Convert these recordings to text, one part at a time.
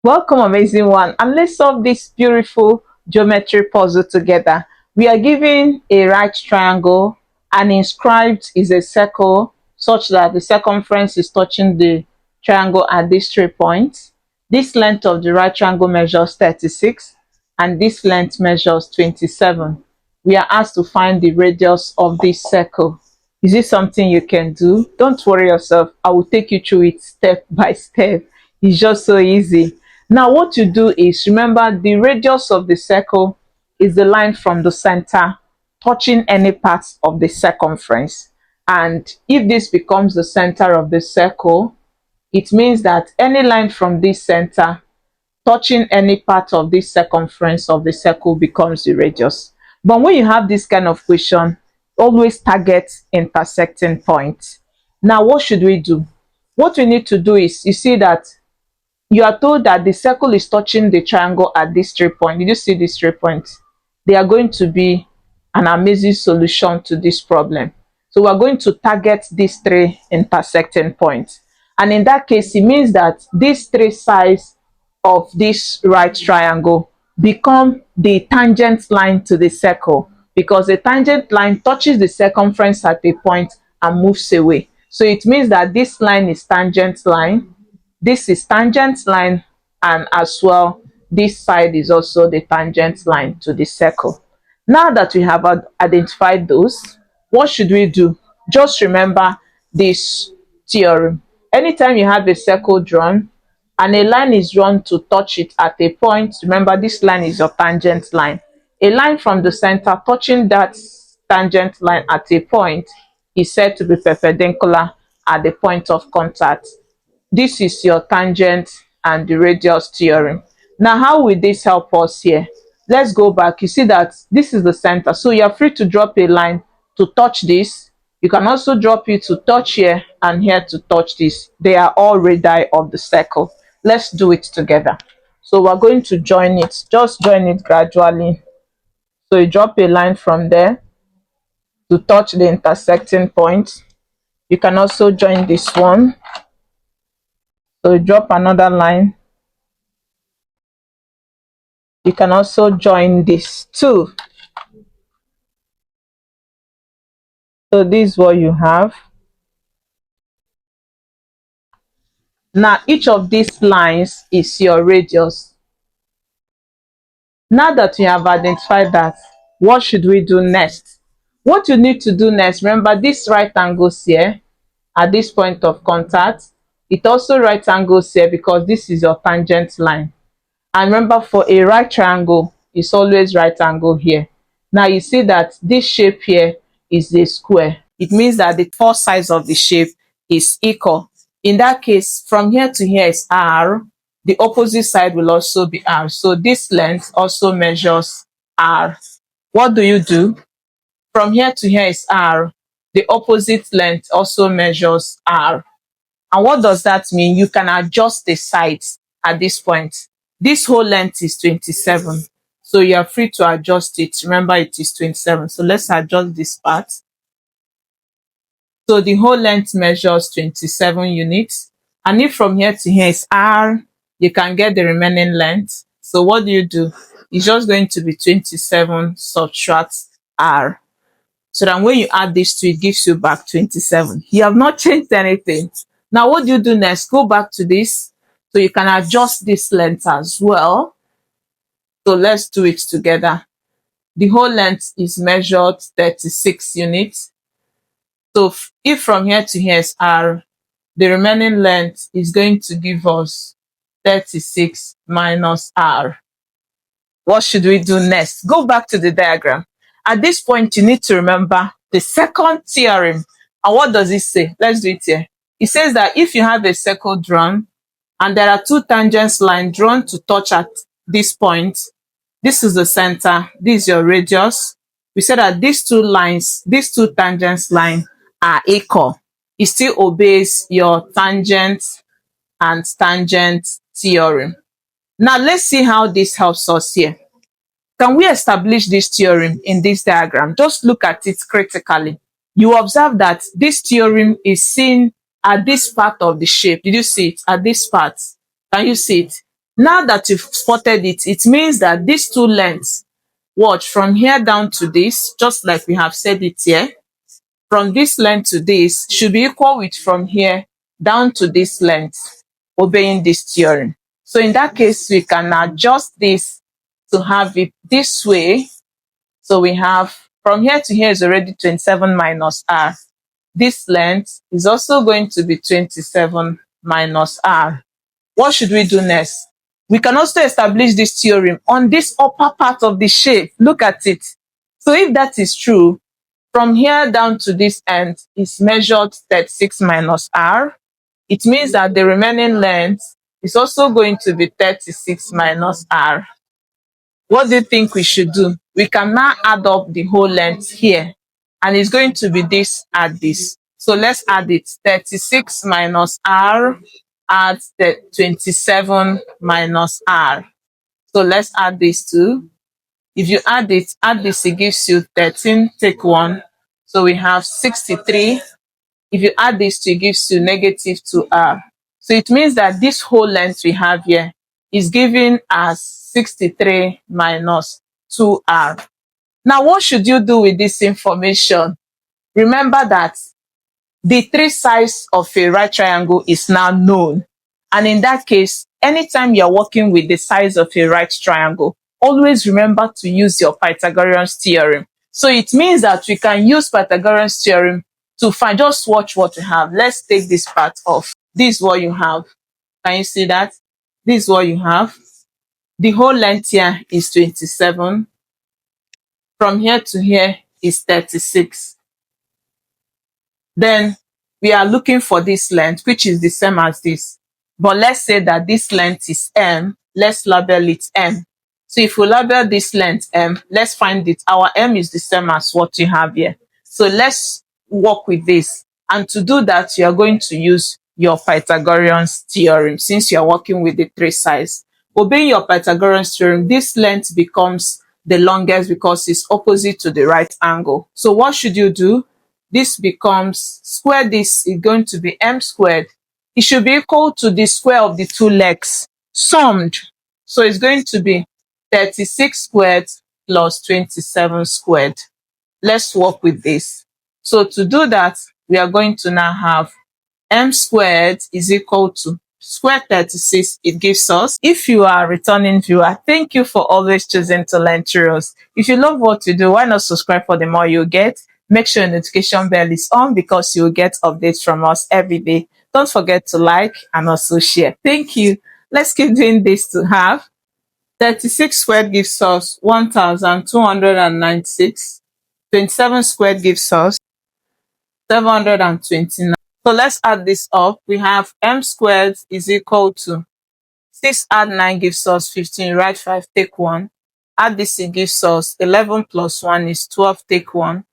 Welcome, amazing one, and let's solve this beautiful geometry puzzle together. We are given a right triangle and inscribed is a circle such that the circumference is touching the triangle at these 3 points. This length of the right triangle measures 36 and this length measures 27. We are asked to find the radius of this circle. Is this something you can do? Don't worry yourself. I will take you through it step by step. It's just so easy. Now what you do is, remember, the radius of the circle is the line from the center touching any part of the circumference. And if this becomes the center of the circle, it means that any line from this center touching any part of this circumference of the circle becomes the radius. But when you have this kind of question, always target intersecting points. Now what should we do? What we need to do is, you see that you are told that the circle is touching the triangle at these 3 points. Did you see these 3 points? They are going to be an amazing solution to this problem. So we're going to target these 3 intersecting points. And in that case, it means that these 3 sides of this right triangle become the tangent line to the circle, because the tangent line touches the circumference at a point and moves away. So it means that this line is tangent line, this is tangent line, and as well this side is also the tangent line to the circle. Now that we have identified those, what should we do? Just remember this theorem. Anytime you have a circle drawn and a line is drawn to touch it at a point, remember this line is your tangent line. A line from the center touching that tangent line at a point is said to be perpendicular at the point of contact. This is your tangent and the radius theorem. Now how will this help us here? Let's go back. You see that this is the center, so you are free to drop a line to touch this. You can also drop it to touch here and here to touch this. They are all radii of the circle. Let's do it together. So we're going to join it. Just join it gradually. So you drop a line from there to touch the intersecting point. You can also join this one. So you drop another line. You can also join this too. So this is what you have. Now each of these lines is your radius. Now that we have identified that, what should we do next? What you need to do next, remember this right angles here at this point of contact. It also right angles here because this is your tangent line. And remember, for a right triangle, it's always right angle here. Now you see that this shape here is a square. It means that the 4 sides of the shape is equal. In that case, from here to here is R. The opposite side will also be R. So this length also measures R. What do? From here to here is R. The opposite length also measures R. And what does that mean? You can adjust the sides at this point. This whole length is 27. So you are free to adjust it. Remember, it is 27. So let's adjust this part. So the whole length measures 27 units. And if from here to here is R, you can get the remaining length. So what do? It's just going to be 27 subtract R. So that when you add this to it, gives you back 27. You have not changed anything. Now what do next? Go back to this. So you can adjust this length as well. So let's do it together. The whole length is measured 36 units. So if from here to here is R, the remaining length is going to give us 36 minus R. What should we do next? Go back to the diagram. At this point, you need to remember the second theorem. And what does it say? Let's do it here. It says that if you have a circle drawn and there are 2 tangent lines drawn to touch at this point, this is the center, this is your radius. We said that these 2 lines, these 2 tangent lines are equal. It still obeys your tangent and tangent theorem. Now let's see how this helps us here. Can we establish this theorem in this diagram? Just look at it critically. You observe that this theorem is seen at this part of the shape. Did you see it? At this part. Can you see it? Now that you've spotted it, it means that these two lengths, watch, from here down to this, just like we have said it here, from this length to this should be equal with from here down to this length, obeying this theorem. So in that case, we can adjust this to have it this way. So we have from here to here is already 27 minus r. This length is also going to be 27 minus r. What should we do next? We can also establish this theorem on this upper part of the shape. Look at it. So if that is true, from here down to this end is measured 36 minus r. It means that the remaining length is also going to be 36 minus r. What do you think we should do? We can now add up the whole length here, and it's going to be this add this. So let's add it. 36 minus r adds the 27 minus r. So let's add this too. If you add this, it gives you 13, take 1. So we have 63. If you add this to, it gives you negative 2r. So it means that this whole length we have here is given as 63 minus 2r. Now, what should you do with this information? Remember that the three sides of a right triangle is now known. And in that case, anytime you're working with the sides of a right triangle, always remember to use your Pythagoras theorem. So it means that we can use Pythagoras theorem to find, just watch what we have. Let's take this part off. This is what you have. Can you see that? This is what you have. The whole length here is 27. From here to here is 36. Then we are looking for this length, which is the same as this. But let's say that this length is m. Let's label it m. So if we label this length m, let's find it. Our m is the same as what you have here. So let's work with this. And to do that, you are going to use your Pythagoras theorem since you are working with the three sides. Obeying your Pythagoras theorem, this length becomes the longest because it's opposite to the right angle. So what should you do? This becomes, square this is going to be m squared. It should be equal to the square of the two legs summed. So it's going to be 36 squared plus 27 squared. Let's work with this. So to do that, we are going to now have m squared is equal to square 36. It gives us, if you are a returning viewer, thank you for always choosing to learn tutorials. If you love what you do, why not subscribe for the more you get? Make sure your notification bell is on because you will get updates from us every day. Don't forget to like and also share. Thank you. Let's keep doing this to have 36 squared gives us 1296. 27 squared gives us 729. So let's add this up. We have m squared is equal to 6 add 9 gives us 15. Write 5, take 1. Add this, it gives us 11 plus 1 is 12, take 1.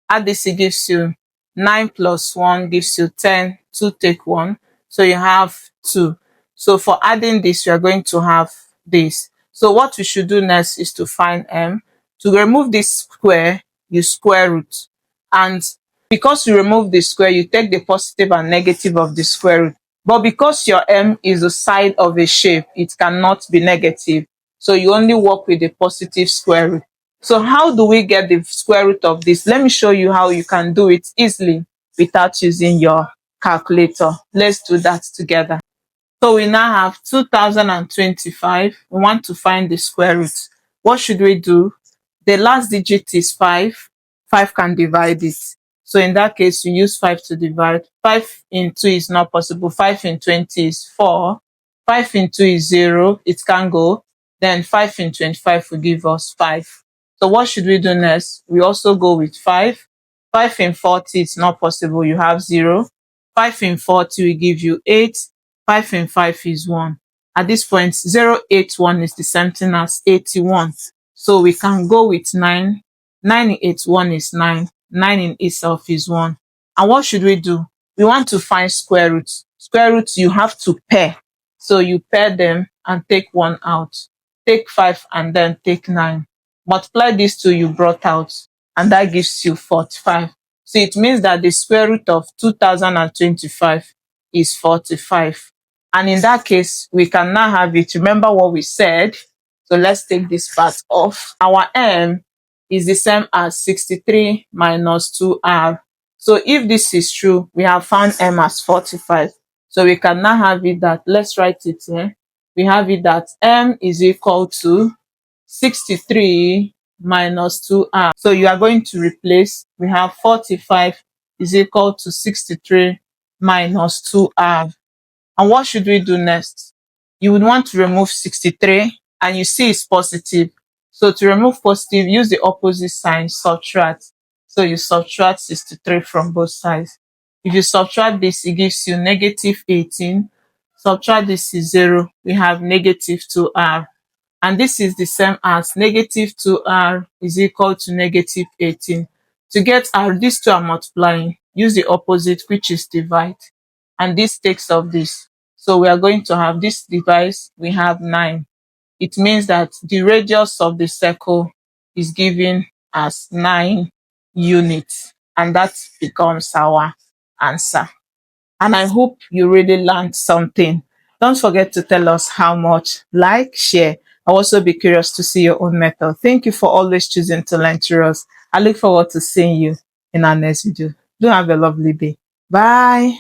Add this, it gives you 9 plus 1 gives you 10, 2 take 1. So you have 2. So for adding this, you are going to have this. So what we should do next is to find m. To remove this square, you square root. And because you remove the square, you take the positive and negative of the square root. But because your m is the side of a shape, it cannot be negative. So you only work with the positive square root. So how do we get the square root of this? Let me show you how you can do it easily without using your calculator. Let's do that together. So we now have 2025. We want to find the square root. What should we do? The last digit is 5. 5 can divide it. So in that case, we use 5 to divide. 5 in 2 is not possible. 5 in 20 is 4. 5 in 2 is 0. It can go. Then 5 in 25 will give us 5. So what should we do next? We also go with 5. 5 in 40 is not possible. You have 0. 5 in 40 will give you 8. 5 in 5 is 1. At this point, 081 is the same thing as 81. So we can go with 9. 9 in 81 is 9. 9 in itself is 1. And what should we do? We want to find square roots. Square roots, you have to pair. So you pair them and take 1 out. Take 5 and then take 9. Multiply these two you brought out, and that gives you 45. So it means that the square root of 2025 is 45. And in that case, we can now have it. Remember what we said. So let's take this part off. Our m is the same as 63 minus 2r. So if this is true, we have found m as 45. So we can now have it that, let's write it here. We have it that m is equal to 63 minus 2r. So you are going to replace, we have 45 is equal to 63 minus 2r. And what should we do next? You would want to remove 63, and you see it's positive. So to remove positive, use the opposite sign, subtract. So you subtract 63 from both sides. If you subtract this, it gives you negative 18. Subtract this is 0. We have negative 2r. And this is the same as negative 2r is equal to negative 18. To get r, these two are multiplying. Use the opposite, which is divide. And this takes off this. So we are going to have this device, we have 9. It means that the radius of the circle is given as 9 units. And that becomes our answer. And I hope you really learned something. Don't forget to tell us how much, like, share. I'll also be curious to see your own method. Thank you for always choosing to learn through us. I look forward to seeing you in our next video. Do have a lovely day. Bye.